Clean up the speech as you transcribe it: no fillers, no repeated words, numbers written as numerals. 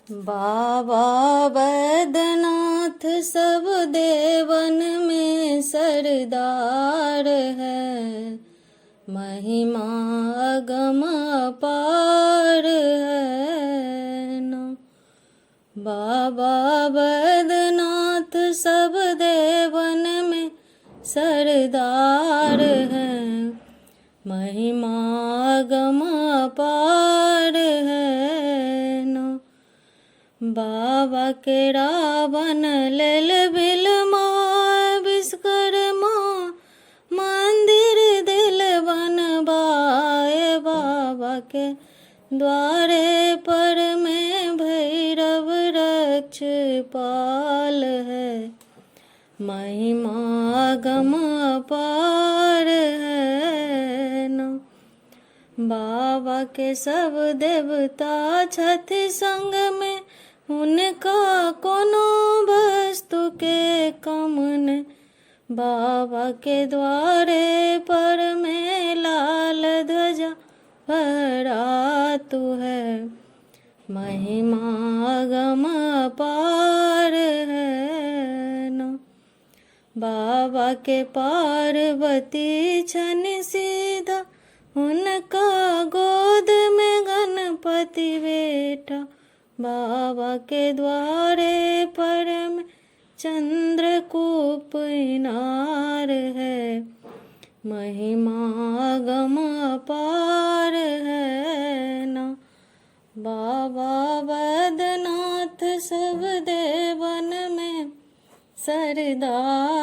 बाबा बैद्यनाथ सब देवन में सरदार है, महिमा अगम अपार है न। बाबा बैद्यनाथ सब देवन में सरदार है, महिमा अगम अपार है न। बाबा के रावण लेल बिलमा विश्वकर्मा मंदिर दिल बनवाए, बाबा के द्वारे पर में भैरव रक्ष पाल है, महिमा अगम अपार है न। बाबा के सब देवता छथि संग में, उनका कोनो वस्तु के कम न। बाबा के द्वारे पर में लाल ध्वजा फहरातु है, महिमा अगम अपार है न। बाबा के पार्वती छन सीधा, उनका गोद में गणपति बैठा। बाबा के द्वारे पर में चंद्रकूप इनार है, महिमा अगम अपार है न। बाबा बैद्यनाथ सब देवन में सरदार